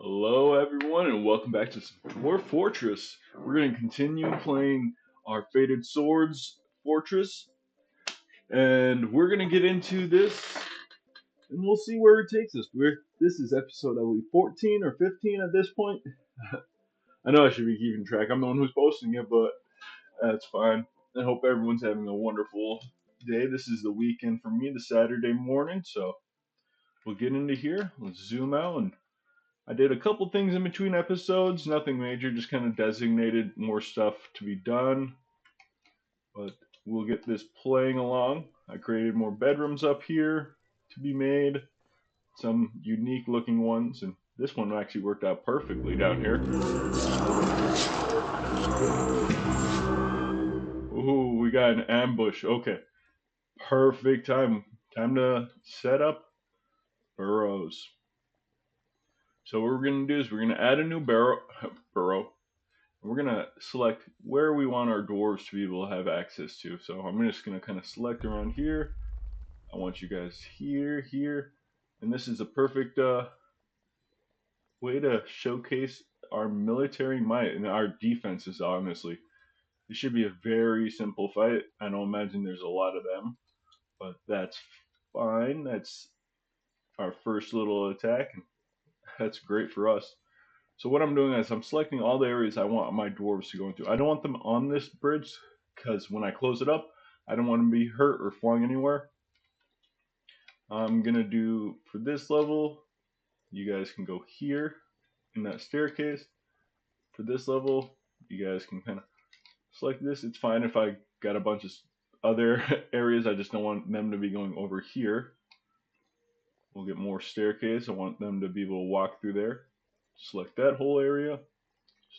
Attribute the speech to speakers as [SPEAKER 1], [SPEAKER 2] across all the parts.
[SPEAKER 1] Hello, everyone, and welcome back to Dwarf Fortress. We're going to continue playing our Fated Swords Fortress, and we're going to get into this, and we'll see where it takes us. This is episode, I believe, 14 or 15 at this point. I know I should be keeping track. I'm the one who's posting it, but that's fine. I hope everyone's having a wonderful day. This is the weekend for me, the Saturday morning, so we'll get into here. Let's zoom out and I did a couple things in between episodes, nothing major, just kind of designated more stuff to be done. But we'll get this playing along. I created more bedrooms up here to be made, some unique looking ones, and this one actually worked out perfectly down here. Ooh, we got an ambush. Okay, perfect time. Time to set up burrows. So what we're gonna do is we're gonna add a new burrow. We're gonna select where we want our dwarves to be able to have access to. So I'm just gonna kind of select around here. I want you guys here, here, and this is a perfect way to showcase our military might and our defenses. Honestly, it should be a very simple fight. I don't imagine there's a lot of them, but that's fine. That's our first little attack, and that's great for us. So what I'm doing is I'm selecting all the areas I want my dwarves to go into. I don't want them on this bridge because when I close it up, I don't want them to be hurt or flying anywhere. I'm going to do for this level, you guys can go here in that staircase. For this level, you guys can kind of select this. It's fine if I got a bunch of other areas. I just don't want them to be going over here. We'll get more staircase. I want them to be able to walk through there. Select that whole area.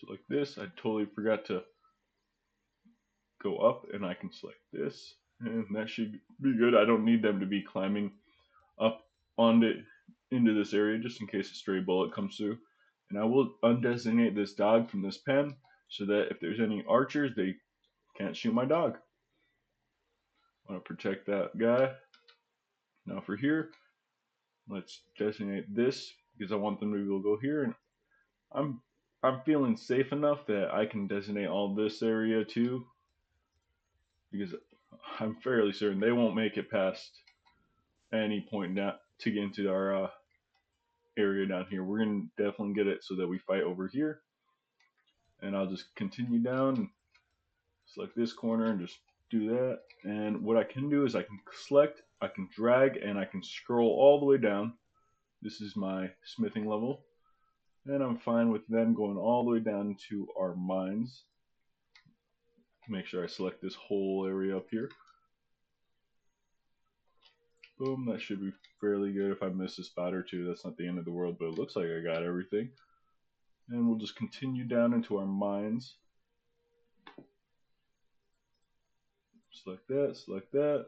[SPEAKER 1] Select this. I totally forgot to go up, and I can select this, and that should be good. I don't need them to be climbing up onto into this area just in case a stray bullet comes through. And I will undesignate this dog from this pen so that if there's any archers, they can't shoot my dog. I want to protect that guy. Now for here, let's designate this because I want them to be able to go here, and I'm I'm feeling safe enough that I can designate all this area too because I'm fairly certain they won't make it past any point down to get into our area down here. We're gonna definitely get it so that we fight over here, and I'll just continue down and select this corner and just do that. And what I can do is I can select, I can drag, and I can scroll all the way down. This is my smithing level, and I'm fine with them going all the way down to our mines. Make sure I select this whole area up here. Boom, that should be fairly good. If I miss a spot or two, that's not the end of the world, but it looks like I got everything. And we'll just continue down into our mines. Select that, select that,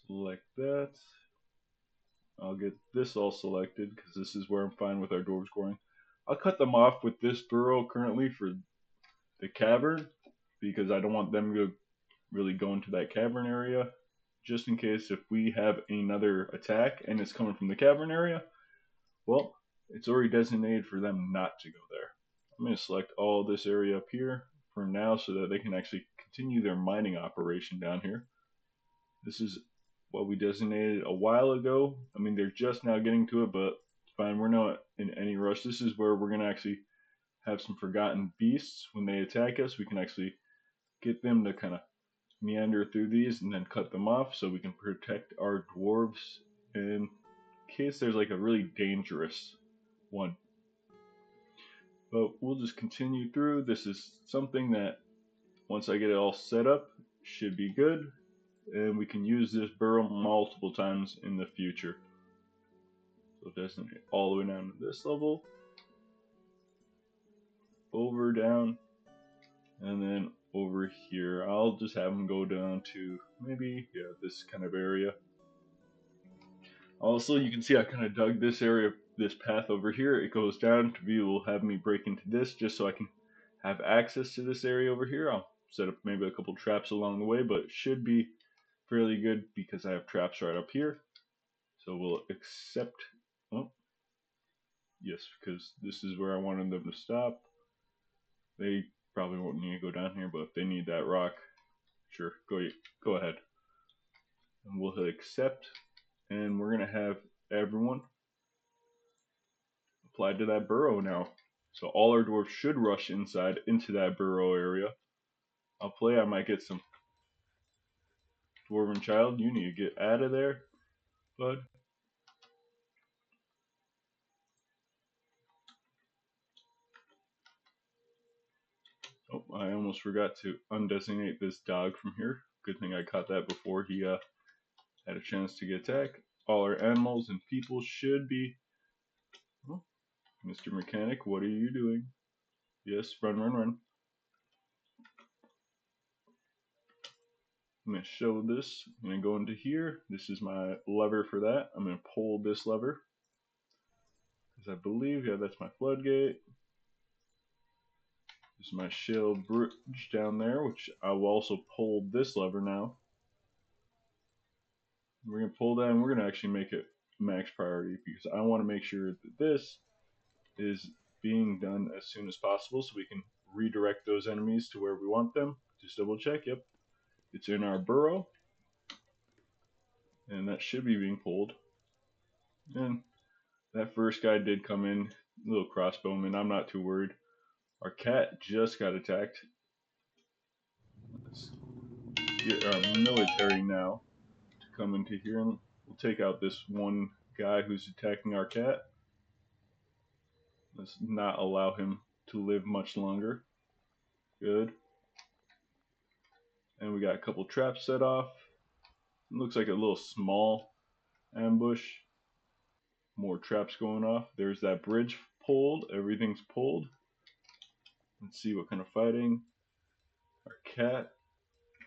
[SPEAKER 1] select that. I'll get this all selected because this is where I'm fine with our dwarves going. I'll cut them off with this burrow currently for the cavern because I don't want them to really go into that cavern area just in case if we have another attack and it's coming from the cavern area, well, it's already designated for them not to go there. I'm going to select all this area up here for now so that they can actually continue their mining operation down here. This is what we designated a while ago. I mean, they're just now getting to it, but fine. We're not in any rush. This is where we're going to actually have some forgotten beasts. When they attack us, we can actually get them to kind of meander through these and then cut them off so we can protect our dwarves in case there's like a really dangerous one. But we'll just continue through. This is something that once I get it all set up should be good, and we can use this burrow multiple times in the future. So designate all the way down to this level, over, down, and then over here. I'll just have them go down to maybe, yeah, this kind of area. Also, you can see I kind of dug this area, this path over here. It goes down to be able to have me break into this just so I can have access to this area over here. I'll set up maybe a couple traps along the way, but it should be fairly good because I have traps right up here. So we'll accept, oh, Yes, because this is where I wanted them to stop. They probably won't need to go down here, but if they need that rock, sure, go ahead. And we'll hit accept, and we're gonna have everyone applied to that burrow now. So all our dwarves should rush inside into that burrow area. I'll play. I might get some dwarven child. You need to get out of there, bud. Oh, I almost forgot to undesignate this dog from here. Good thing I caught that before he had a chance to get attacked. All our animals and people should be. Oh, Mr. Mechanic, what are you doing? Yes, run, run, run. I'm going to show this. I'm going to go into here. This is my lever for that. I'm going to pull this lever. Because I believe, yeah, that's my floodgate. This is my shield bridge down there, which I will also pull this lever now. We're going to pull that and we're going to actually make it max priority because I want to make sure that this is being done as soon as possible so we can redirect those enemies to where we want them. Just double check. Yep, it's in our burrow and that should be being pulled. And that first guy did come in, little crossbowman. I'm not too worried. Our cat just got attacked. Let's get our military now to come into here and we'll take out this one guy who's attacking our cat. Let's not allow him to live much longer. Good. And we got a couple traps set off. It looks like a little small ambush. More traps going off. There's that bridge pulled. Everything's pulled. Let's see what kind of fighting. Our cat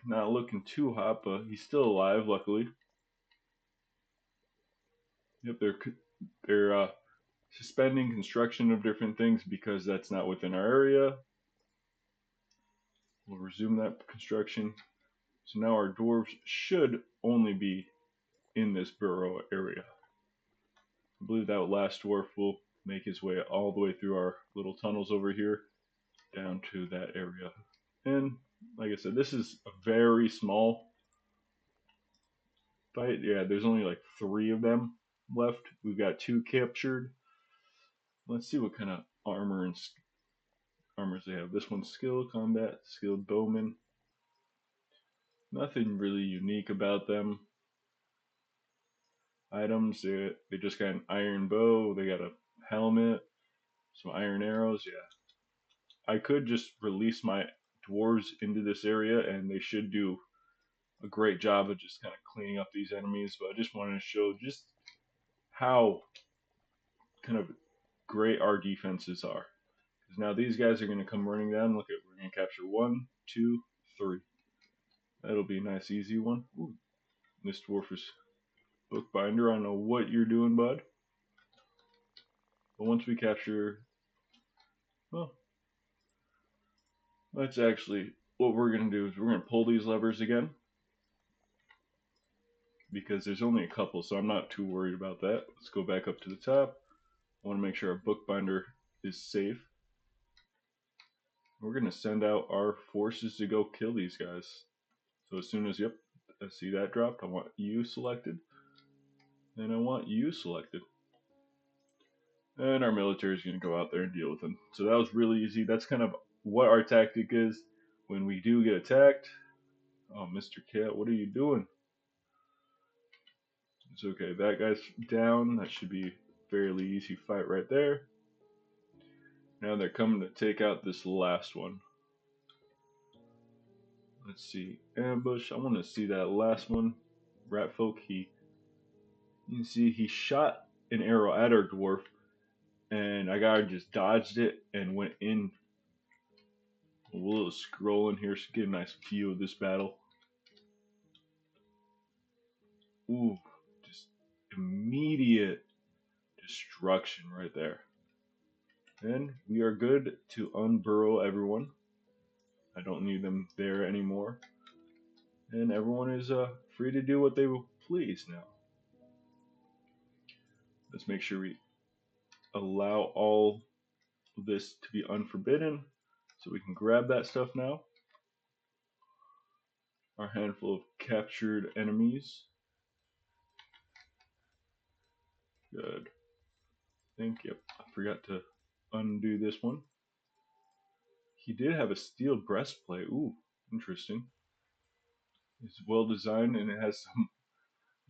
[SPEAKER 1] not looking too hot, but he's still alive, luckily. Yep, they're suspending construction of different things because that's not within our area. We'll resume that construction. So now our dwarves should only be in this burrow area. I believe that last dwarf will make his way all the way through our little tunnels over here down to that area. And like I said, this is a very small fight. Yeah, there's only like 3 of them left. We've got 2 captured. Let's see what kind of armors they have. This one's skill combat, skilled bowman. Nothing really unique about them. Items, they just got an iron bow. They got a helmet, some iron arrows. Yeah, I could just release my dwarves into this area, and they should do a great job of just kind of cleaning up these enemies. But I just wanted to show just how kind of great our defenses are. Because now these guys are going to come running down. Look at, we're going to capture 1, 2, 3. That'll be a nice, easy one. Ooh, this dwarf is bookbinder. I don't know what you're doing, bud. But once we capture, well, that's actually what we're going to do is we're going to pull these levers again. Because there's only a couple, so I'm not too worried about that. Let's go back up to the top. I want to make sure our bookbinder is safe. We're going to send out our forces to go kill these guys. So as soon as, yep, I see that dropped, I want you selected. And I want you selected. And our military is going to go out there and deal with them. So that was really easy. That's kind of what our tactic is when we do get attacked. Oh, Mr. Cat, what are you doing? It's okay. That guy's down. That should be a fairly easy fight right there. Now they're coming to take out this last one. Let's see. Ambush. I want to see that last one. Ratfolk, you can see he shot an arrow at our dwarf, and I gotta just dodged it and went in. A little scrolling here so get a nice view of this battle. Ooh, just immediate destruction right there. And we are good to unburrow everyone. I don't need them there anymore. And everyone is free to do what they will please now. Let's make sure we allow all this to be unforbidden. So we can grab that stuff now. Our handful of captured enemies. Good. I think, yep, I forgot to undo this one. He did have a steel breastplate. Ooh, interesting. It's well designed and it has some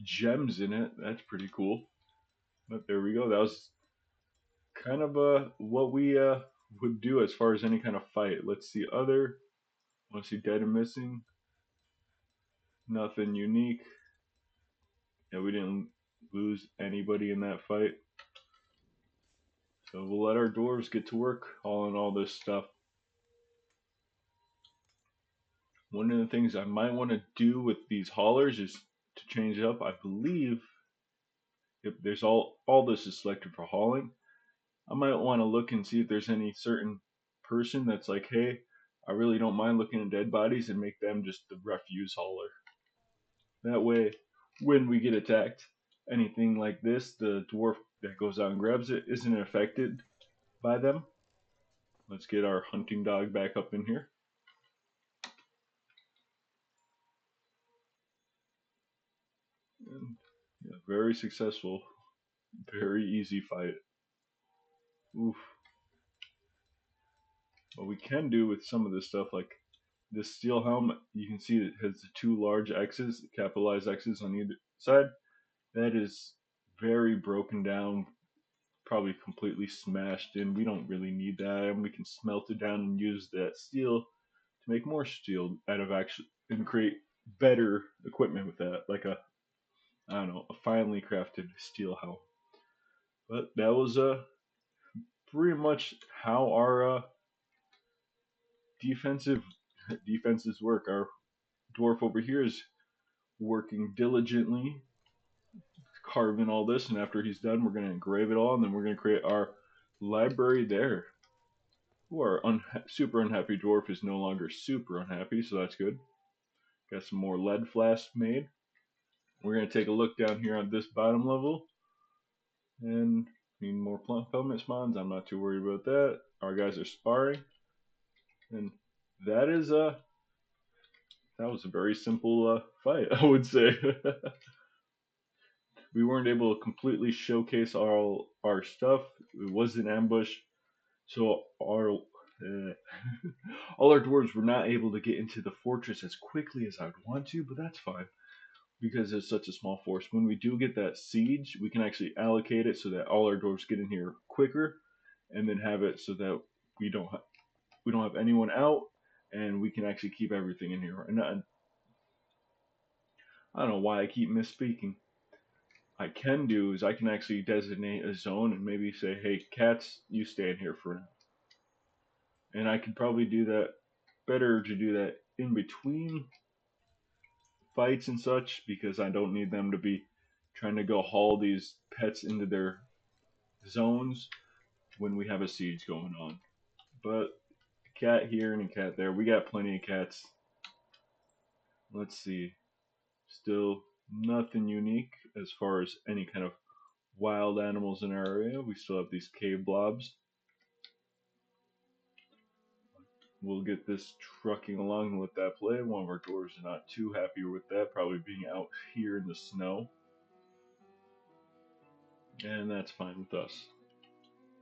[SPEAKER 1] gems in it. That's pretty cool. But there we go. That was kind of what we would do as far as any kind of fight. Let's see other. Want to see dead and missing? Nothing unique. Yeah, we didn't lose anybody in that fight. So we'll let our dwarves get to work hauling all this stuff. One of the things I might want to do with these haulers is to change it up. I believe if there's all this is selected for hauling, I might want to look and see if there's any certain person that's like, hey, I really don't mind looking at dead bodies and make them just the refuse hauler. That way, when we get attacked, anything like this, the dwarf that goes out and grabs it isn't affected by them. Let's get our hunting dog back up in here. And yeah, very successful, very easy fight. Oof. What we can do with some of this stuff, like this steel helmet, you can see it has the two large X's, capitalized X's on either side. That is very broken down, probably completely smashed in. We don't really need that, and we can smelt it down and use that steel to make more steel out of actually and create better equipment with that, like a I don't know, a finely crafted steel helm. But that was pretty much how our defensive defenses work. Our dwarf over here is working diligently carving all this, and after he's done, we're going to engrave it all, and then we're going to create our library there. Ooh, our super unhappy dwarf is no longer super unhappy, so that's good. Got some more lead flasks made. We're going to take a look down here on this bottom level, and need more pelmet spawns. I'm not too worried about that. Our guys are sparring, and that is that was a very simple fight, I would say. We weren't able to completely showcase all our stuff. It was an ambush, so our all our dwarves were not able to get into the fortress as quickly as I'd want to, but that's fine because it's such a small force. When we do get that siege, we can actually allocate it so that all our dwarves get in here quicker, and then have it so that we don't have anyone out, and we can actually keep everything in here. And I don't know why I keep misspeaking. I can do is I can actually designate a zone and maybe say, hey, cats, you stay in here for now. And I could probably do that better to do that in between fights and such because I don't need them to be trying to go haul these pets into their zones when we have a siege going on. But a cat here and a cat there. We got plenty of cats. Let's see. Still nothing unique as far as any kind of wild animals in our area. We still have these cave blobs. We'll get this trucking along and let that play. One of our dwarves is not too happy with that, probably being out here in the snow. And that's fine with us.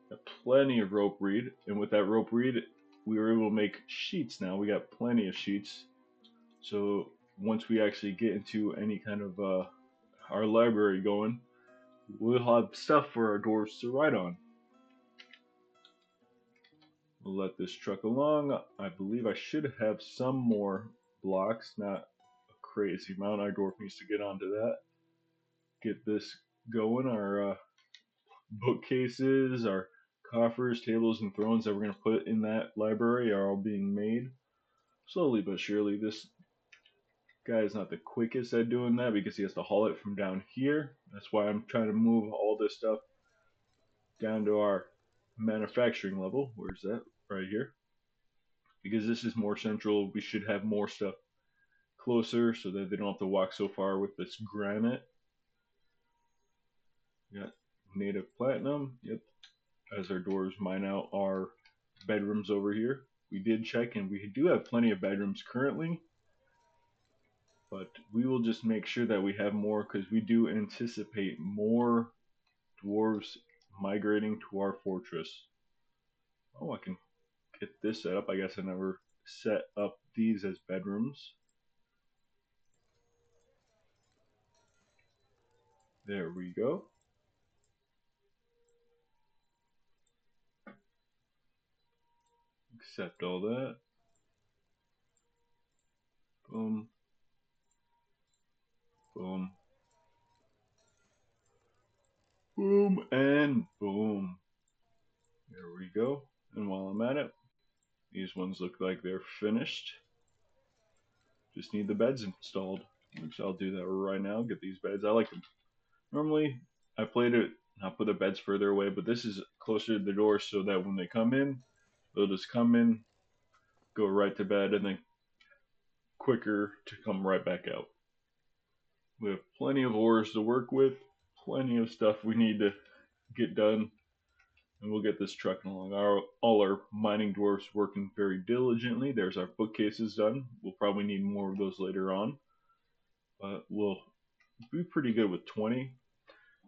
[SPEAKER 1] Got plenty of rope reed, and with that rope reed, we were able to make sheets now. We got plenty of sheets. So once we actually get into any kind of our library going, we'll have stuff for our dwarves to write on. We'll let this truck along. I believe I should have some more blocks, not a crazy amount. Our dwarf needs to get onto that. Get this going. Our bookcases, our coffers, tables, and thrones that we're going to put in that library are all being made. Slowly but surely. This guy is not the quickest at doing that because he has to haul it from down here. That's why I'm trying to move all this stuff down to our manufacturing level. Where's that? Right here. Because this is more central, we should have more stuff closer so that they don't have to walk so far with this granite. Got native platinum. Yep. as our doors mine out our bedrooms over here. We did check and we do have plenty of bedrooms currently, but we will just make sure that we have more because we do anticipate more dwarves migrating to our fortress. Oh, I can get this set up. I guess I never set up these as bedrooms. There we go. Accept all that. Boom. Boom. Boom and boom. There we go. And while I'm at it, these ones look like they're finished. Just need the beds installed, which I'll do that right now. Get these beds. I like them. Normally, I played it, I'll put the beds further away, but this is closer to the door so that when they come in, they'll just come in, go right to bed, and then quicker to come right back out. We have plenty of ores to work with, plenty of stuff we need to get done, and we'll get this trucking along. All our mining dwarfs working very diligently. There's our bookcases done. We'll probably need more of those later on, but we'll be pretty good with 20.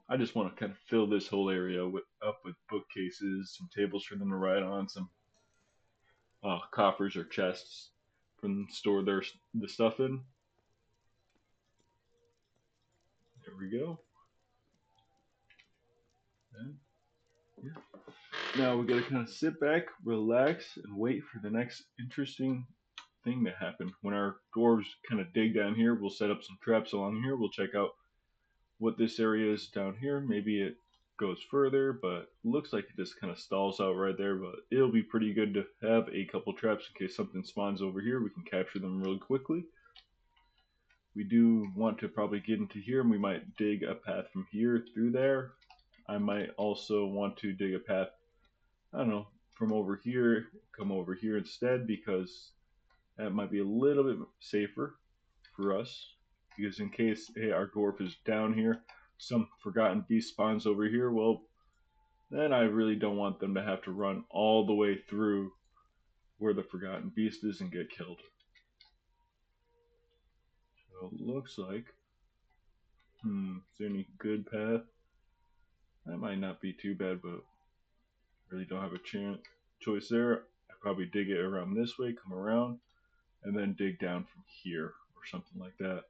[SPEAKER 1] I just want to kind of fill this whole area up with bookcases, some tables for them to write on, some coffers or chests for them to store the stuff in. There we go. And, yeah. Now we gotta kind of sit back, relax, and wait for the next interesting thing to happen. When our dwarves kind of dig down here, we'll set up some traps along here. We'll check out what this area is down here. Maybe it goes further, but looks like it just kind of stalls out right there. But it'll be pretty good to have a couple traps in case something spawns over here. We can capture them really quickly. We do want to probably get into here, and we might dig a path from here through there. I might also want to dig a path, I don't know, from over here, come over here instead, because that might be a little bit safer for us. Because in case, hey, our dwarf is down here, some forgotten beast spawns over here, well, then I really don't want them to have to run all the way through where the forgotten beast is and get killed. So it looks like, is there any good path? That might not be too bad, but really don't have a choice there. I probably dig it around this way, come around, and then dig down from here or something like that.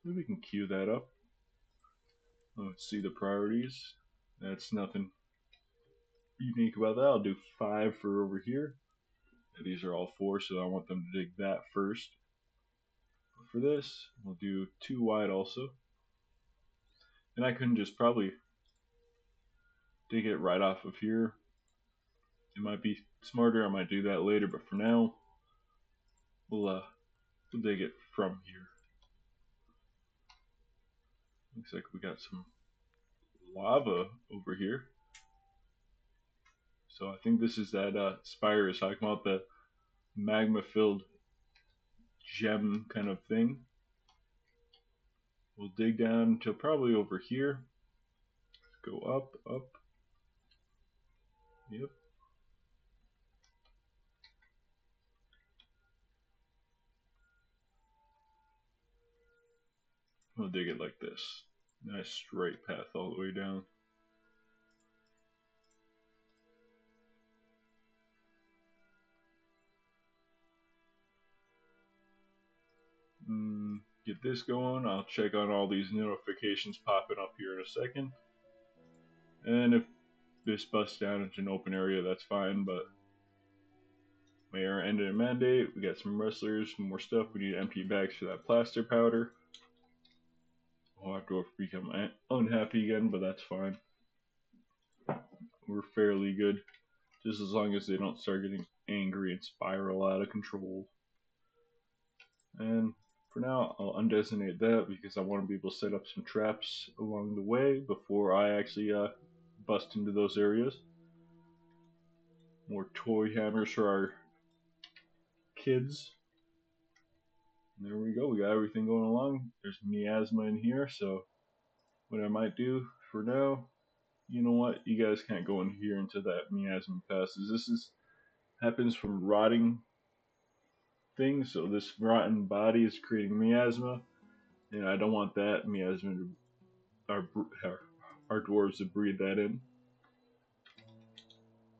[SPEAKER 1] Maybe we can queue that up. Let's see the priorities. That's nothing unique about that. I'll do 5 for over here. These are all 4, so I want them to dig that first. But for this, we'll do 2 wide also. And I can just probably dig it right off of here. It might be smarter, I might do that later, but for now, we'll dig it from here. Looks like we got some lava over here. So I think this is that Spire is talking about, the magma-filled gem kind of thing. We'll dig down to probably over here. Go up, up. Yep. We'll dig it like this. Nice straight path all the way down. Get this going. I'll check on all these notifications popping up here in a second. And if this busts down into an open area, that's fine, but mayor ended a mandate. We got some wrestlers, more stuff. We need empty bags for that plaster powder. We'll have to become unhappy again, but that's fine. We're fairly good, just as long as they don't start getting angry and spiral out of control. And for now, I'll undesignate that because I want to be able to set up some traps along the way before I actually bust into those areas. More toy hammers for our kids. And there we go, we got everything going along. There's miasma in here, so what I might do for now you know what? You guys can't go in here until that miasma passes. This is happens from rotting things. So this rotten body is creating miasma, and I don't want that miasma to our dwarves to breathe that in.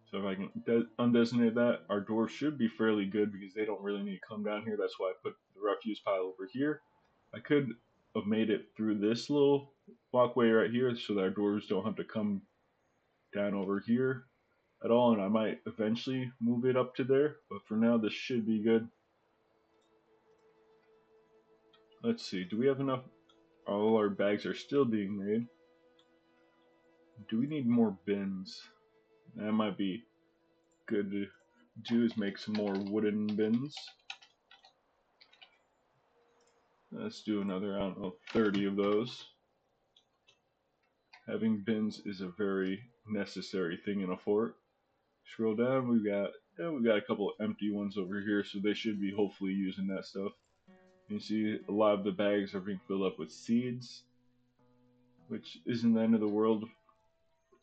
[SPEAKER 1] So if I can undesignate that, our dwarves should be fairly good because they don't really need to come down here. That's why I put the refuse pile over here. I could have made it through this little walkway right here so that our dwarves don't have to come down over here at all, and I might eventually move it up to there, but for now this should be good. Let's see, do we have enough? All our bags are still being made. Do we need more bins? That might be good to do, is make some more wooden bins. Let's do another, I don't know, 30 of those. Having bins is a very necessary thing in a fort. Scroll down, we've got a couple of empty ones over here, so they should be hopefully using that stuff. You see a lot of the bags are being filled up with seeds, which isn't the end of the world,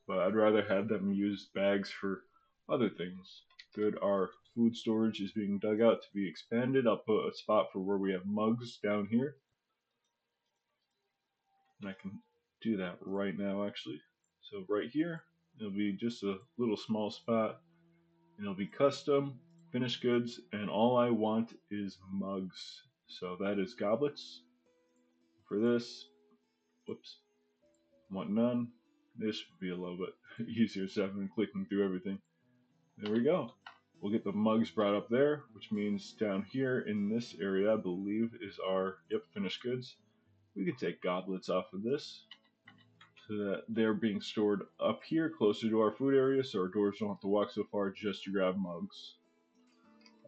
[SPEAKER 1] but I'd rather have them use bags for other things. Good, our food storage is being dug out to be expanded. I'll put a spot for where we have mugs down here. And I can do that right now actually. So right here, it'll be just a little small spot. And it'll be custom, finished goods, and all I want is mugs. So that is goblets. For this, whoops, want none. This would be a little bit easier stuff than clicking through everything. There we go. We'll get the mugs brought up there, which means down here in this area, I believe, is our, finished goods. We can take goblets off of this so that they're being stored up here closer to our food area so our dwarves don't have to walk so far just to grab mugs.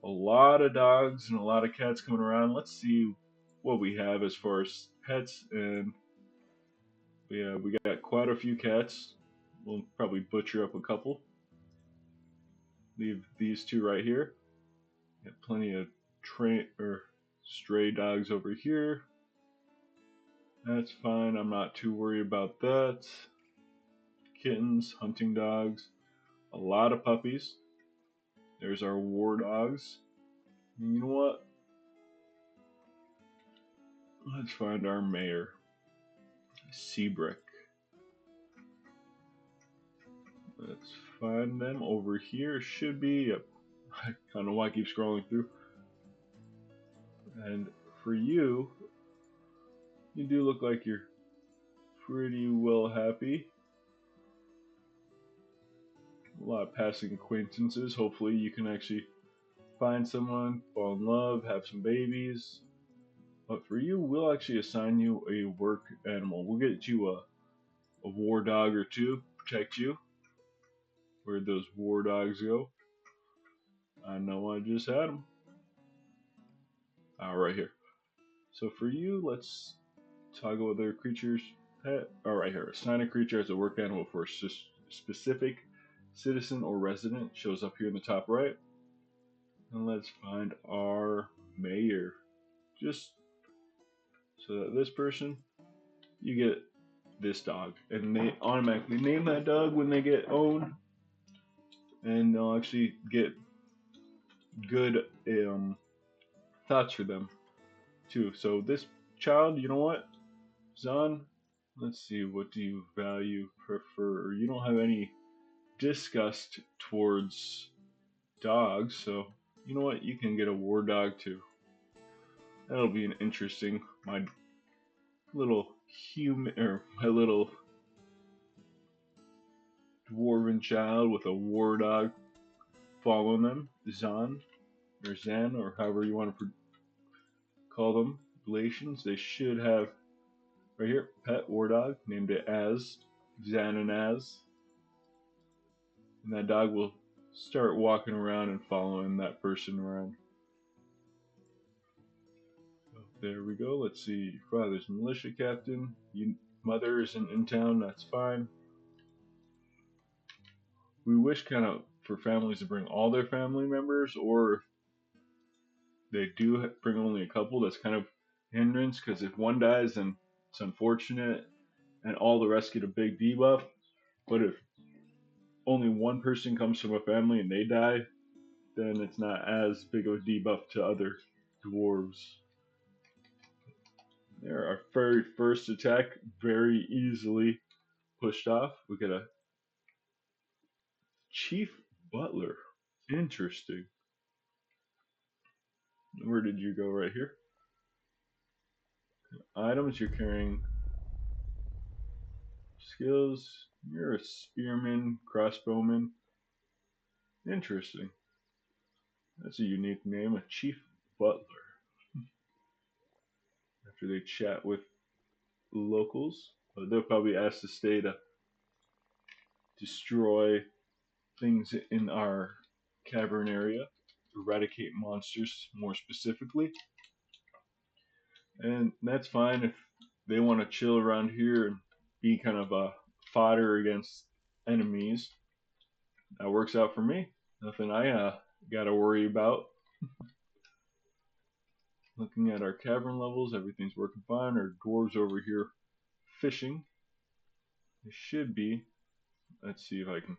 [SPEAKER 1] A lot of dogs and a lot of cats coming around. Let's see what we have as far as pets, and yeah, we got quite a few cats. We'll probably butcher up a couple. Leave these two right here. Got plenty of stray dogs over here. That's fine. I'm not too worried about that. Kittens, hunting dogs, a lot of puppies. There's our war dogs. And you know what? Let's find our mayor. Seabrick. Let's find them over here. Should be. Yep. I don't know why I keep scrolling through. And for you, you do look like you're pretty well happy. A lot of passing acquaintances. Hopefully you can actually find someone, fall in love, have some babies. But for you, we'll actually assign you a work animal. We'll get you a war dog or two, protect you. Where'd those war dogs go? I know I just had them. Right here. So for you, let's toggle other creatures. Pet. Right here. Assign a creature as a work animal for a specific citizen or resident. Shows up here in the top right. And let's find our mayor. Just so that this person, you get this dog. And they automatically name that dog when they get owned. And they'll actually get good thoughts for them too. So this child, you know what, Zahn, let's see, what do you value, prefer? You don't have any disgust towards dogs, so you know what, you can get a war dog too. That'll be an interesting, my little my little dwarven child with a war dog following them, Zahn or Zan or however you want to call them, relations. They should have right here, pet war dog, named it as Zan and Az. And that dog will start walking around and following that person around. So there we go. Let's see. Your father's militia captain. Your mother isn't in town. That's fine. We wish kind of for families to bring all their family members, or if they do bring only a couple, that's kind of hindrance, because if one dies, then it's unfortunate, and all the rest get a big debuff. But if only one person comes from a family and they die, then it's not as big of a debuff to other dwarves. There, our very first attack very easily pushed off. We got a Chief Butler. Interesting. Where did you go? Right here. Items you're carrying. Skills. You're a spearman, crossbowman. Interesting. That's a unique name, a Chief Butler. After they chat with locals, they'll probably ask to stay to destroy things in our cavern area, eradicate monsters more specifically. And that's fine if they want to chill around here and be kind of a fodder against enemies. That works out for me. Nothing I got to worry about. Looking at our cavern levels, everything's working fine. Our dwarves over here fishing. They should be. Let's see if I can.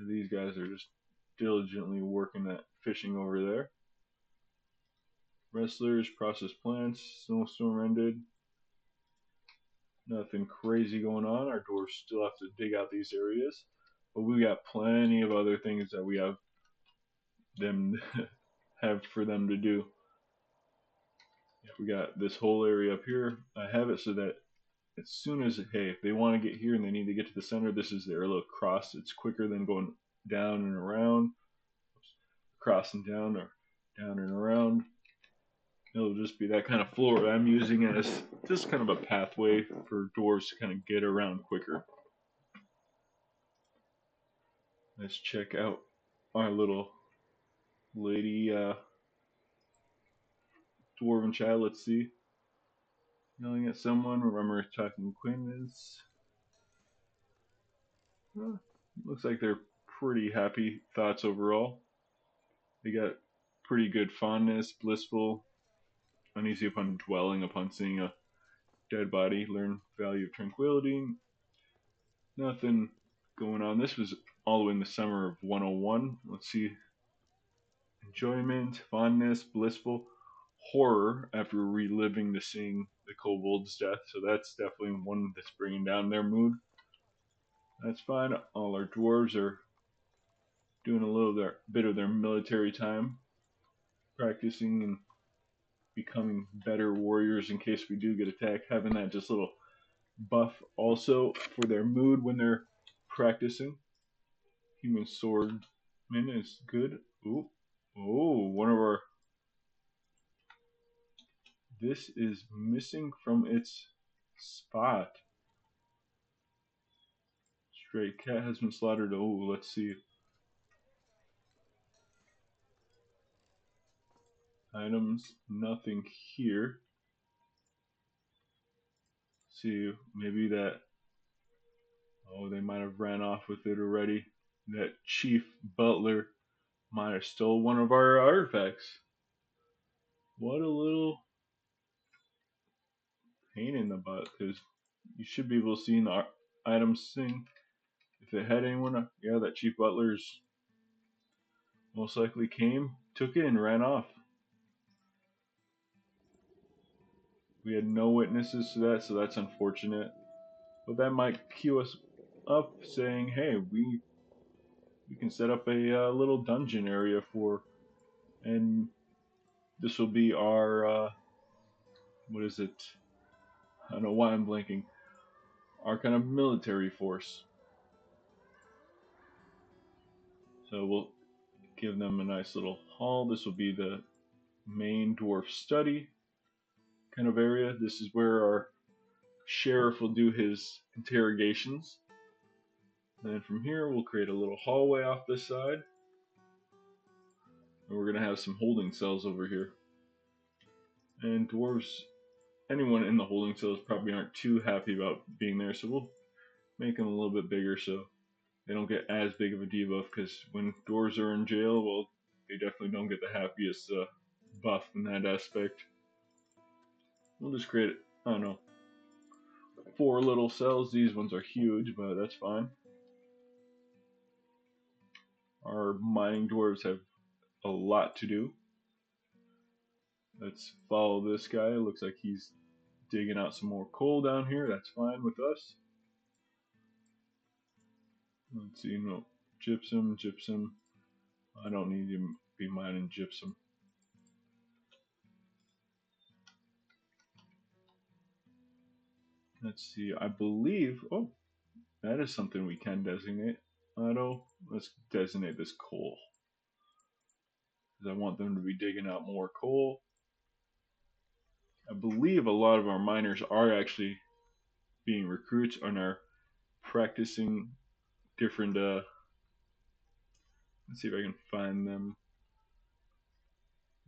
[SPEAKER 1] These guys are just diligently working at fishing over there. Wrestlers, process plants, snowstorm ended. Nothing crazy going on. Our dwarves still have to dig out these areas. But we got plenty of other things that we have them have for them to do. We got this whole area up here. I have it so that as soon as, hey, if they want to get here and they need to get to the center, this is their little cross. It's quicker than going down and around, crossing down or down and around. It'll just be that kind of floor I'm using as just kind of a pathway for dwarves to kind of get around quicker. Let's check out our little lady dwarven child. Let's see. Yelling at someone. Remember talking to Quinn is. Looks like they're pretty happy thoughts overall. They got pretty good fondness, blissful, uneasy upon dwelling upon seeing a dead body, learn value of tranquility. Nothing going on. This was all the way in the summer of 101. Let's see. Enjoyment, fondness, blissful, horror after reliving the seeing the kobold's death. So that's definitely one that's bringing down their mood. That's fine. All our dwarves are doing a little bit of their military time, practicing and becoming better warriors in case we do get attacked. Having that just little buff also for their mood when they're practicing. Human swordman is good. Ooh, oh, one of our. This is missing from its spot. Stray cat has been slaughtered. Oh, let's see. Items, nothing here. See, maybe that. Oh, they might have ran off with it already. That chief butler might have stole one of our artifacts. What a little pain in the butt, because you should be able to see the items thing. If it had anyone, yeah, that chief butler's most likely came, took it, and ran off. We had no witnesses to that, so that's unfortunate. But that might cue us up saying, hey, we can set up a little dungeon area for, and this will be our, what is it? I don't know why I'm blanking. Our kind of military force. So we'll give them a nice little hall. This will be the main dwarf study kind of area. This is where our sheriff will do his interrogations. And then from here, we'll create a little hallway off this side. And we're going to have some holding cells over here. And dwarves, anyone in the holding cells probably aren't too happy about being there, so we'll make them a little bit bigger so they don't get as big of a debuff, because when dwarves are in jail, well, they definitely don't get the happiest buff in that aspect. We'll just create it. Oh no. 4 little cells. These ones are huge, but that's fine. Our mining dwarves have a lot to do. Let's follow this guy. It looks like he's digging out some more coal down here. That's fine with us. Let's see, no, gypsum. I don't need to be mining gypsum. Let's see, I believe, oh, that is something we can designate. Auto, let's designate this coal. Because I want them to be digging out more coal. I believe a lot of our miners are actually being recruits and are practicing different, let's see if I can find them.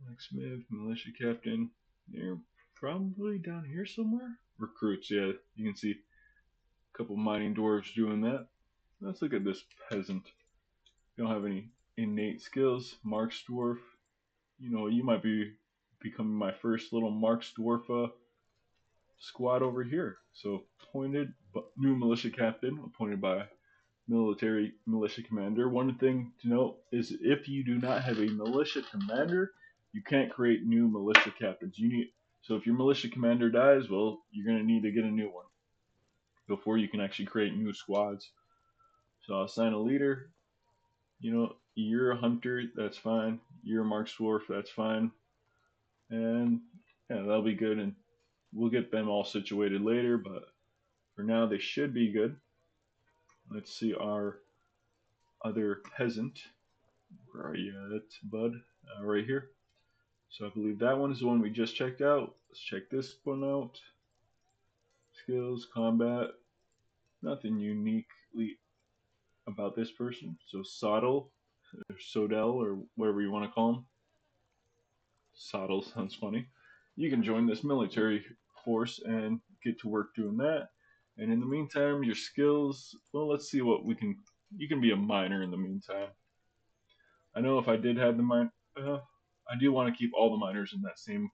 [SPEAKER 1] Blacksmith, militia captain, they're probably down here somewhere. Recruits, yeah, you can see a couple mining dwarves doing that. Let's look at this peasant. You don't have any innate skills. Marks dwarf, you know, you might be becoming my first little Marks dwarf squad over here. So appointed new militia captain, appointed by military militia commander. One thing to note is if you do not have a militia commander, you can't create new militia captains. You need, so if your militia commander dies, well, you're gonna need to get a new one before you can actually create new squads. So I'll assign a leader. You know, you're a hunter, that's fine. You're a Mark Dwarf, that's fine. And yeah, that'll be good, and we'll get them all situated later, but for now they should be good. Let's see our other peasant. Where are you at, bud? Right here. So I believe that one is the one we just checked out. Let's check this one out. Skills, combat. Nothing uniquely about this person. So Sodel, or Sodel, or whatever you want to call him. Sodel sounds funny. You can join this military force and get to work doing that. And in the meantime, your skills, well, let's see what we can, you can be a miner in the meantime. I know if I did have the mine, I do want to keep all the miners in that same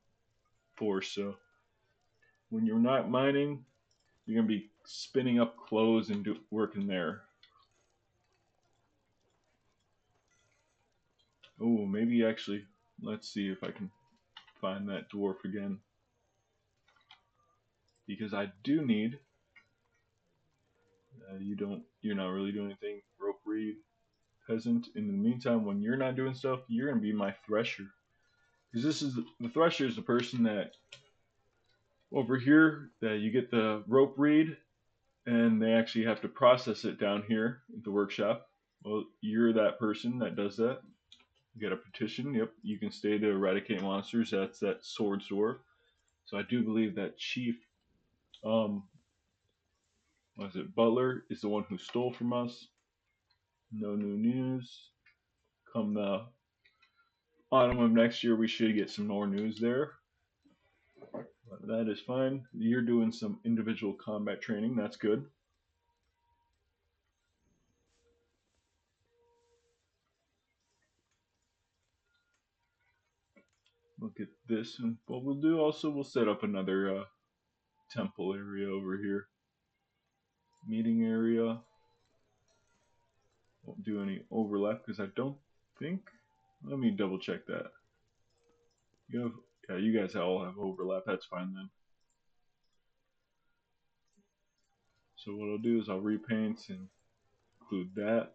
[SPEAKER 1] force, so when you're not mining, you're going to be spinning up clothes and working there. Oh, maybe actually, let's see if I can find that dwarf again. Because I do need, you're not really doing anything, rope reed, peasant. In the meantime, when you're not doing stuff, you're going to be my thresher. Because this is, the thresher is the person that, over here, that you get the rope reed, and they actually have to process it down here at the workshop. Well, you're that person that does that. You get a petition. Yep, you can stay to eradicate monsters. That's that sword dwarf. So I do believe that Chief, what is it, Butler is the one who stole from us. No new news. Come the autumn of next year, we should get some more news there. But that is fine. You're doing some individual combat training. That's good. Look at this, and what we'll do also, we'll set up another temple area over here. Meeting area. Won't do any overlap because I don't think. Let me double check that. You have, yeah, you guys all have overlap. That's fine then. So what I'll do is I'll repaint and include that.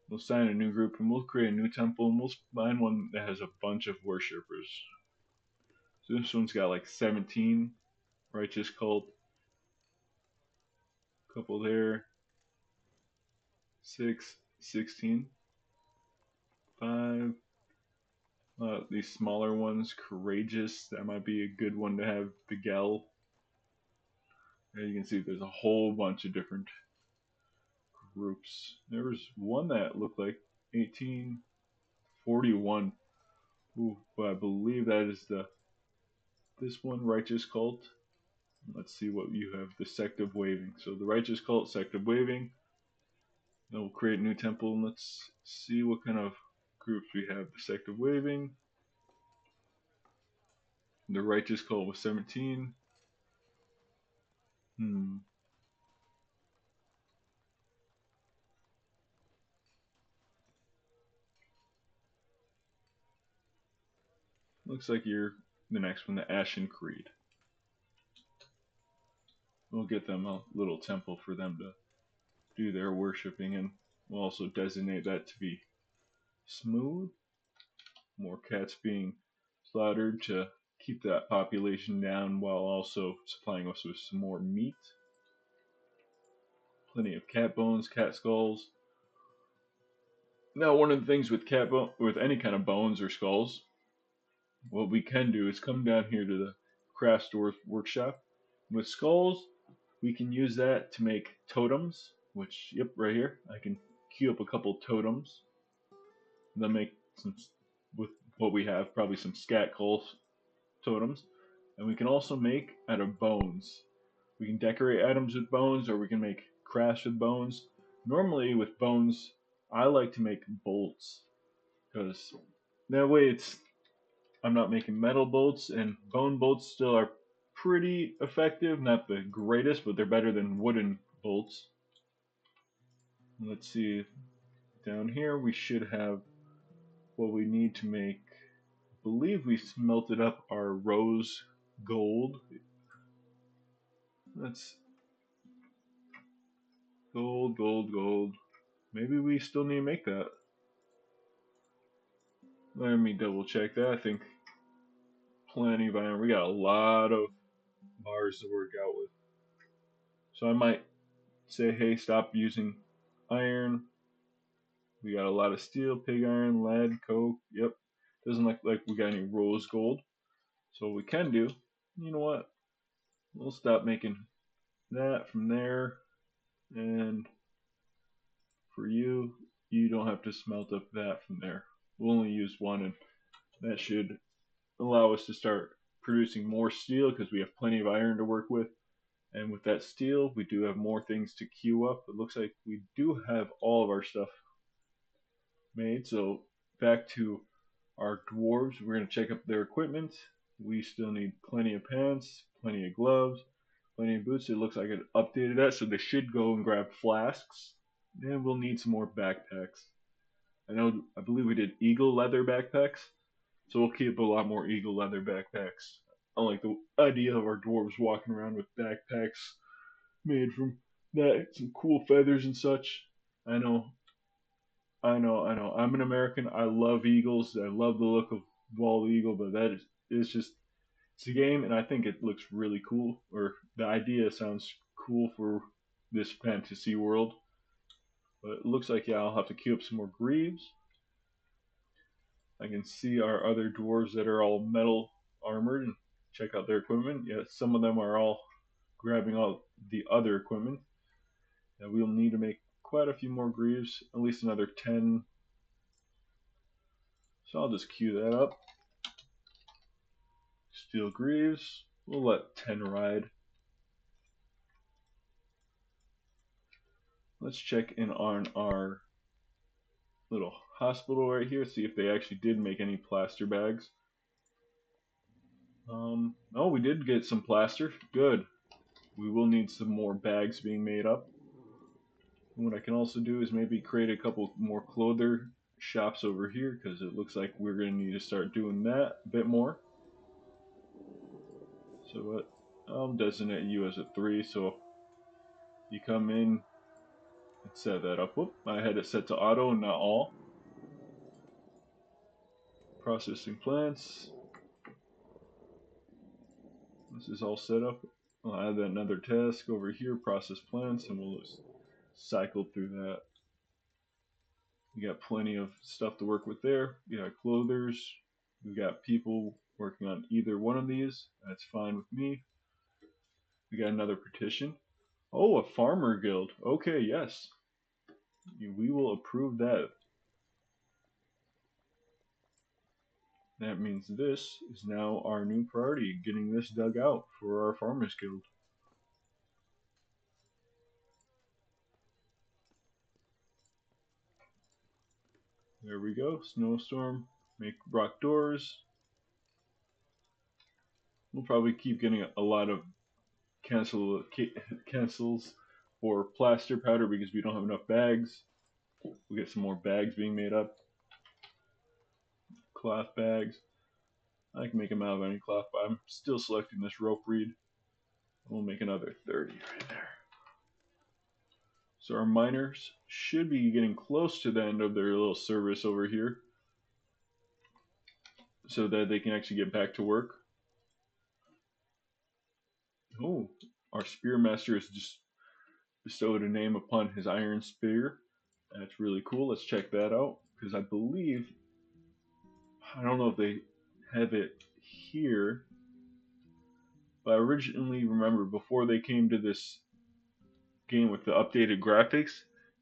[SPEAKER 1] We'll sign a new group and we'll create a new temple and we'll find one that has a bunch of worshippers. So this one's got like 17 righteous cult, couple there, 6, 16, 5. These smaller ones, courageous. That might be a good one to have. The Gel. There you can see there's a whole bunch of different groups. There was one that looked like 1841. Ooh, but I believe that is this one, Righteous Cult. Let's see what you have. The Sect of Waving. So the Righteous Cult, Sect of Waving. Then we'll create a new temple and let's see what kind of groups we have. The Sect of Waving. The Righteous Cult was 17. Hmm. Looks like you're the next one, the Ashen Creed. We'll get them a little temple for them to do their worshipping, and we'll also designate that to be smooth. More cats being slaughtered to keep that population down while also supplying us with some more meat. Plenty of cat bones, cat skulls. Now, one of the things with with any kind of bones or skulls, what we can do is come down here to the craft store workshop. With skulls, we can use that to make totems, which, yep, right here. I can queue up a couple totems. And then make some, with what we have, probably some scat cull totems. And we can also make out of bones. We can decorate items with bones, or we can make crafts with bones. Normally, with bones, I like to make bolts because that way I'm not making metal bolts, and bone bolts still are pretty effective. Not the greatest, but they're better than wooden bolts. Let's see. Down here, we should have what we need to make. I believe we smelted up our rose gold. That's gold, gold, gold. Maybe we still need to make that. Let me double check that. I think plenty of iron. We got a lot of bars to work out with. So I might say, hey, stop using iron. We got a lot of steel, pig iron, lead, coke. Yep. Doesn't look like we got any rose gold. So what we can do, you know what? We'll stop making that from there. And for you, you don't have to smelt up that from there. We'll only use one, and that should allow us to start producing more steel because we have plenty of iron to work with. And with that steel, we do have more things to queue up. It looks like we do have all of our stuff made. So back to our dwarves, we're going to check up their equipment. We still need plenty of pants, plenty of gloves, plenty of boots. It looks like it updated that, so they should go and grab flasks. And we'll need some more backpacks. I believe we did eagle leather backpacks, so we'll keep a lot more eagle leather backpacks. I like the idea of our dwarves walking around with backpacks made from that, some cool feathers and such. I know, I know. I'm an American. I love eagles. I love the look of bald eagle, but that is it's just it's a game, and I think it looks really cool. Or the idea sounds cool for this fantasy world. But it looks like, yeah, I'll have to queue up some more greaves. I can see our other dwarves that are all metal armored and check out their equipment. Yeah, some of them are all grabbing all the other equipment. And we'll need to make quite a few more greaves, at least another 10. So I'll just queue that up. Steel greaves. We'll let 10 ride. Let's check in on our little hospital right here, see if they actually did make any plaster bags. Oh, we did get some plaster. Good. We will need some more bags being made up. And what I can also do is maybe create a couple more clother shops over here because it looks like we're going to need to start doing that a bit more. So what? I'll designate you as a 3, so you come in and set that up. Whoop, I had it set to auto and not all. Processing plants. This is all set up. I'll add another task over here, process plants, and we'll just cycle through that. We got plenty of stuff to work with there. We got clothers. We got people working on either one of these. That's fine with me. We got another petition. Oh, a farmer guild. Okay, yes. We will approve that. That means this is now our new priority, getting this dug out for our farmers guild. There we go. Snowstorm. Make rock doors. We'll probably keep getting a lot of cancels for plaster powder because we don't have enough bags. We get some more bags being made up. Cloth bags. I can make them out of any cloth, but I'm still selecting this rope reed. We'll make another 30 right there. So our miners should be getting close to the end of their little service over here so that they can actually get back to work. Oh, our spearmaster has just bestowed a name upon his iron spear. That's really cool. Let's check that out because I believe, I don't know if they have it here, but I originally remember before they came to this game with the updated graphics,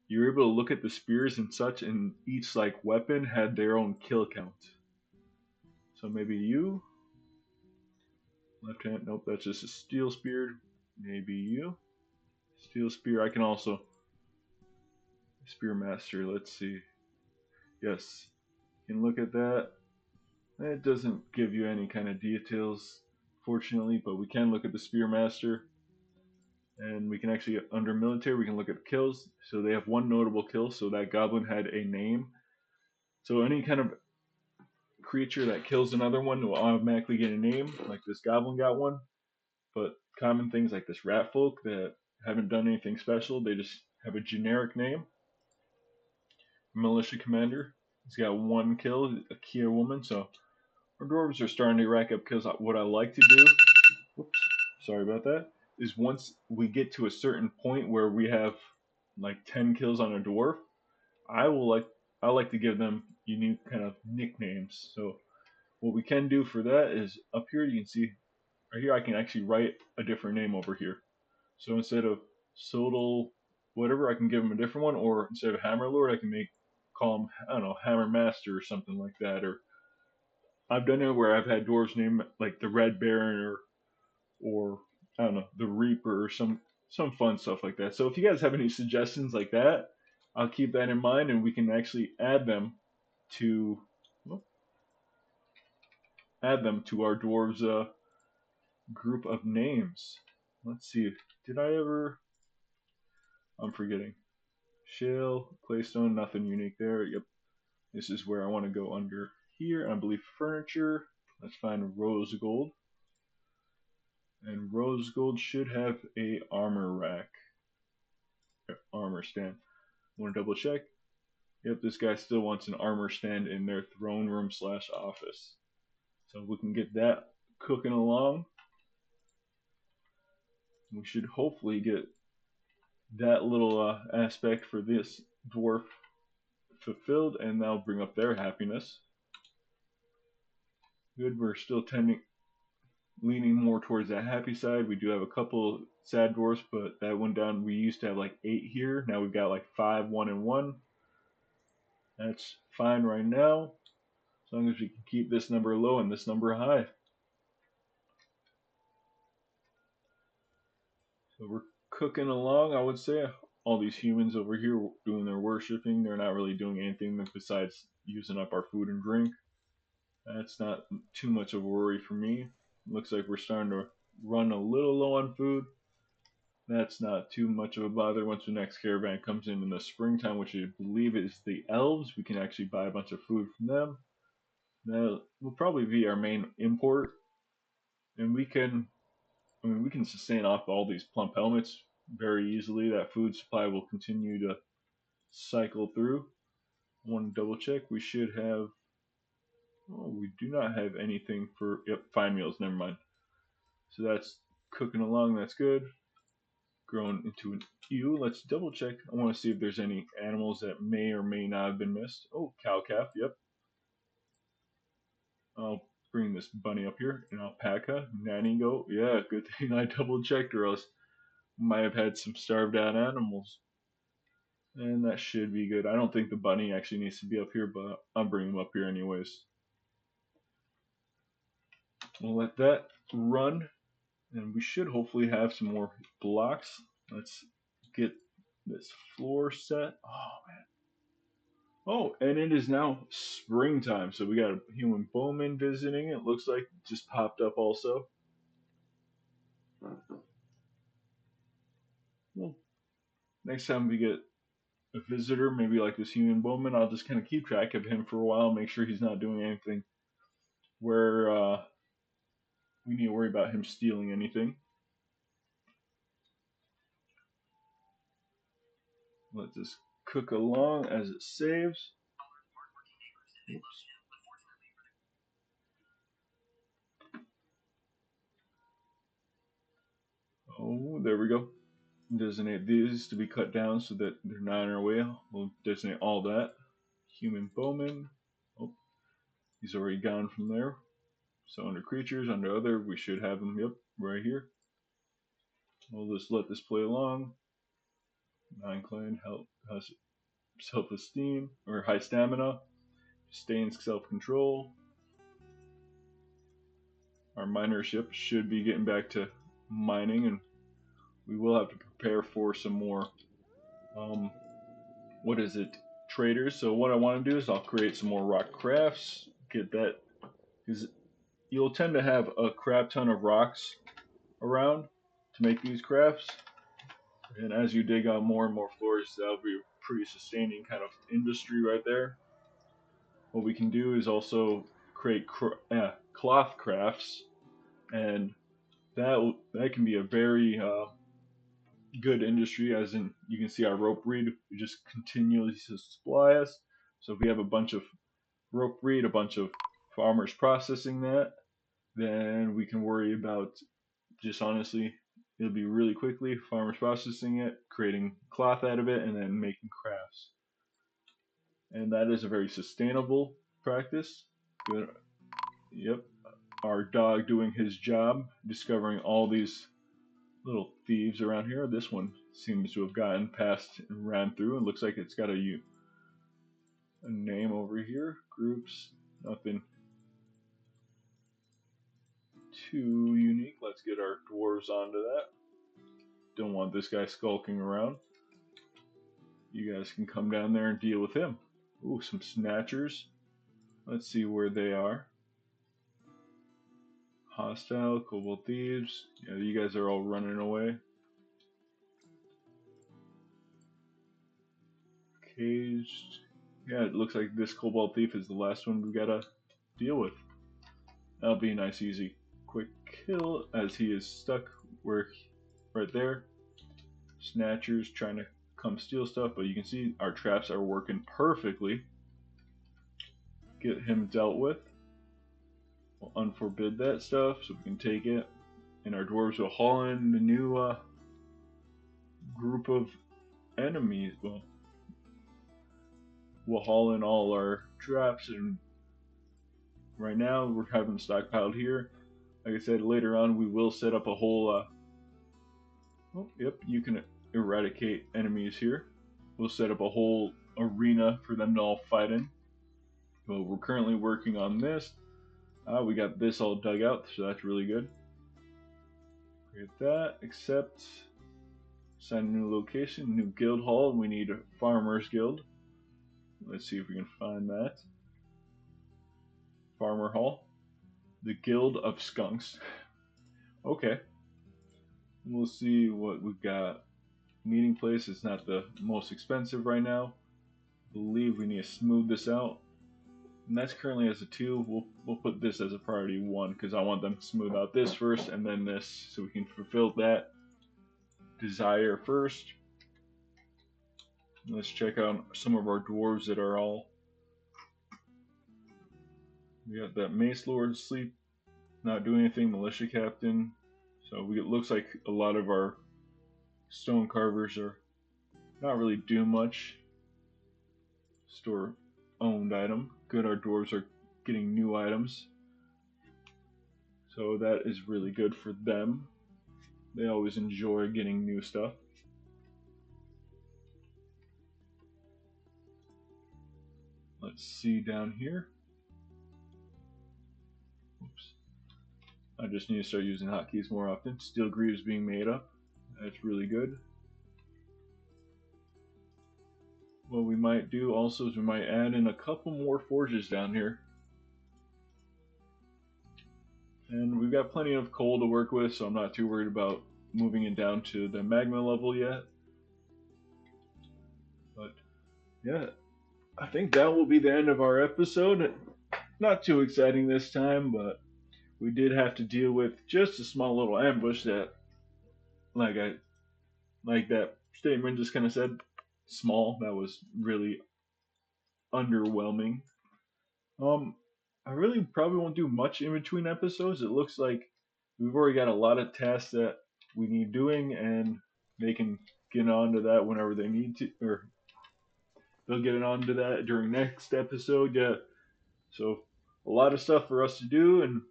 [SPEAKER 1] you were able to look at the spears and such, and each like weapon had their own kill count. So maybe you, left hand, nope, that's just a steel spear. Maybe you, steel spear. I can also spearmaster. Let's see. Yes, you can look at that. It doesn't give you any kind of details, fortunately, but we can look at the spearmaster. And we can actually, under military, we can look at kills. So they have one notable kill, so that goblin had a name. So any kind of creature that kills another one will automatically get a name, like this goblin got one. But common things like this rat folk that haven't done anything special, they just have a generic name. Militia commander, he's got one kill, a Kia woman, so our dwarves are starting to rack up kills. What I like to do, whoops, sorry about that, is once we get to a certain point where we have like 10 kills on a dwarf, I like to give them unique kind of nicknames. So what we can do for that is up here you can see right here I can actually write a different name over here. So instead of Sodal whatever, I can give him a different one, or instead of Hammer Lord I can call him, I don't know, Hammer Master or something like that. Or I've done it where I've had dwarves name like the Red Baron or I don't know, the Reaper or some fun stuff like that. So if you guys have any suggestions like that, I'll keep that in mind and we can actually add them to our dwarves group of names. Let's see. Did I ever? I'm forgetting. Shale, claystone, nothing unique there. Yep. This is where I want to go under here. I believe furniture. Let's find rose gold. And rose gold should have a armor rack. Armor stand. Want to double check? Yep, this guy still wants an armor stand in their throne room / office. So we can get that cooking along. We should hopefully get that little aspect for this dwarf fulfilled, and that'll bring up their happiness. Good, we're still leaning more towards that happy side. We do have a couple sad dwarfs, but that went down. We used to have like 8 here. Now we've got like 5, 1, and 1. That's fine right now, as long as we can keep this number low and this number high. So we're cooking along, I would say. All these humans over here doing their worshipping, they're not really doing anything besides using up our food and drink. That's not too much of a worry for me. Looks like we're starting to run a little low on food. That's not too much of a bother. Once the next caravan comes in the springtime, which I believe is the elves, we can actually buy a bunch of food from them. That will probably be our main import, and we can sustain off all these plump helmets very easily. That food supply will continue to cycle through. I want to double check. We should have. Oh, we do not have anything for. Yep, fine meals. Never mind. So that's cooking along. That's good. Grown into an ewe. Let's double check. I want to see if there's any animals that may or may not have been missed. Oh, cow calf. Yep. I'll bring this bunny up here. An alpaca. Nanny goat. Yeah, good thing I double checked, or else might have had some starved out animals. And that should be good. I don't think the bunny actually needs to be up here, but I'll bring him up here anyways. We'll let that run, and we should hopefully have some more blocks. Let's get this floor set. Oh, man. Oh, and it is now springtime, so we got a human bowman visiting. It looks like it just popped up also. Next time we get a visitor, maybe like this human bowman, I'll just kind of keep track of him for a while, make sure he's not doing anything where we need to worry about him stealing anything. Let this cook along as it saves. Oops. Oh, there we go. Designate these to be cut down so that they're not in our way. We'll designate all that. Human bowman. Oh, he's already gone from there. So under creatures, under other, we should have him, yep, right here. We'll just let this play along. Non-clan, help, self-esteem, or high stamina. Sustains self-control. Our miner ship should be getting back to mining, and we will have to prepare for some more, traders. So what I want to do is I'll create some more rock crafts, get that, because you'll tend to have a crap ton of rocks around to make these crafts. And as you dig out more and more floors, that'll be a pretty sustaining kind of industry right there. What we can do is also create cloth crafts, and that can be a very good industry. As in, you can see our rope reed, we just continually supply us. So if we have a bunch of rope reed, a bunch of farmers processing that, then we can worry about just honestly, it'll be really quickly farmers processing it, creating cloth out of it, and then making crafts. And that is a very sustainable practice. Good. Yep. Our dog doing his job, discovering all these little thieves around here. This one seems to have gotten past and ran through, and looks like it's got a name over here. Groups, nothing too unique. Let's get our dwarves onto that. Don't want this guy skulking around. You guys can come down there and deal with him. Ooh, some snatchers. Let's see where they are. Hostile, kobold thieves. Yeah, you guys are all running away. Caged. Yeah, it looks like this kobold thief is the last one we gotta deal with. That'll be a nice, easy, quick kill as he is stuck right there. Snatchers trying to come steal stuff, but you can see our traps are working perfectly. Get him dealt with. We'll unforbid that stuff so we can take it. And our dwarves will haul in the new group of enemies. Well, we'll haul in all our traps, and right now we're having stockpiled here. Like I said, later on we will set up a whole. Oh, yep, you can eradicate enemies here. We'll set up a whole arena for them to all fight in. Well, we're currently working on this. We got this all dug out, so that's really good. Create that, accept, assign a new location, new guild hall. We need a farmers guild. Let's see if we can find that. Farmer hall. The Guild of Skunks. Okay. We'll see what we've got. Meeting place is not the most expensive right now. I believe we need to smooth this out. And that's currently as a 2. We'll put this as a priority 1 because I want them to smooth out this first and then this so we can fulfill that desire first. Let's check out some of our dwarves that are all. We got that Mace Lord asleep, not doing anything, Militia Captain. So it looks like a lot of our stone carvers are not really doing much. Store owned item. Good, our dwarves are getting new items. So that is really good for them. They always enjoy getting new stuff. Let's see down here. Oops. I just need to start using hotkeys more often. Steel greaves being made up. That's really good. What we might do also is we might add in a couple more forges down here. And we've got plenty of coal to work with, so I'm not too worried about moving it down to the magma level yet. But yeah, I think that will be the end of our episode. Not too exciting this time, but we did have to deal with just a small little ambush that, like I like that statement just kind of said, small. That was really underwhelming. Um, I really probably won't do much in between episodes. It looks like we've already got a lot of tasks that we need doing, and they can get on to that whenever they need to, or they'll get on to that during next episode. Yeah, so a lot of stuff for us to do, and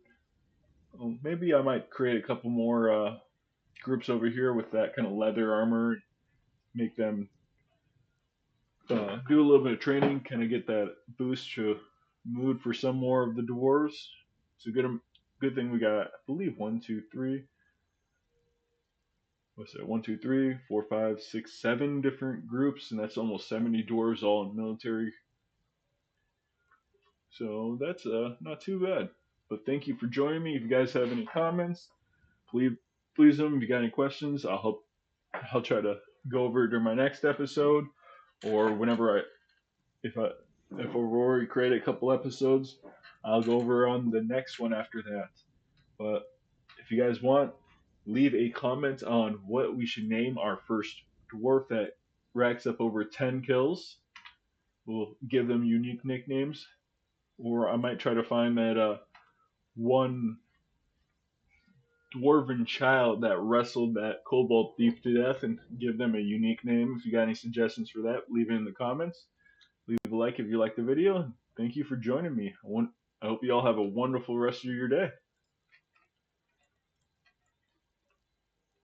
[SPEAKER 1] maybe I might create a couple more groups over here with that kind of leather armor, make them do a little bit of training, kind of get that boost to mood for some more of the dwarves. It's a good thing we got, I believe, one, two, three. What's that? One, two, three, four, five, six, 7 different groups, and that's almost 70 dwarves all in military. So that's not too bad. But thank you for joining me. If you guys have any comments, please please them. If you got any questions, I'll try to go over it during my next episode, or whenever if I if we've already created a couple episodes, I'll go over on the next one after that. But if you guys want, leave a comment on what we should name our first dwarf that racks up over 10 kills. We'll give them unique nicknames, or I might try to find that one dwarven child that wrestled that kobold thief to death and give them a unique name. If you got any suggestions for that, leave it in the comments. Leave a like if you like the video. Thank you for joining me. I hope you all have a wonderful rest of your day.